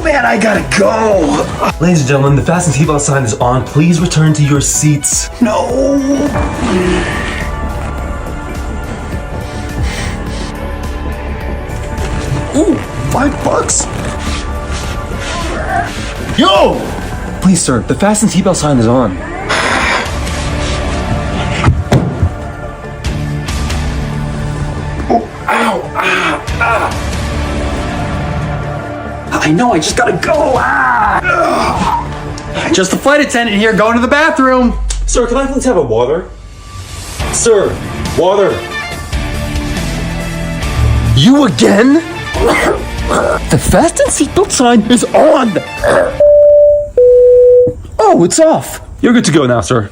man, I gotta go. Ladies and gentlemen, the fasten seatbelt sign is on. Please return to your seats. No. Ooh, $5. Yo! Please, sir, the fasten seatbelt sign is on. Oh, ow, I know, I just gotta go. Just the flight attendant here going to the bathroom. Sir, can I please have a water? Sir, water. You again? The fasten seatbelt sign is on. Oh, it's off. You're good to go now, sir.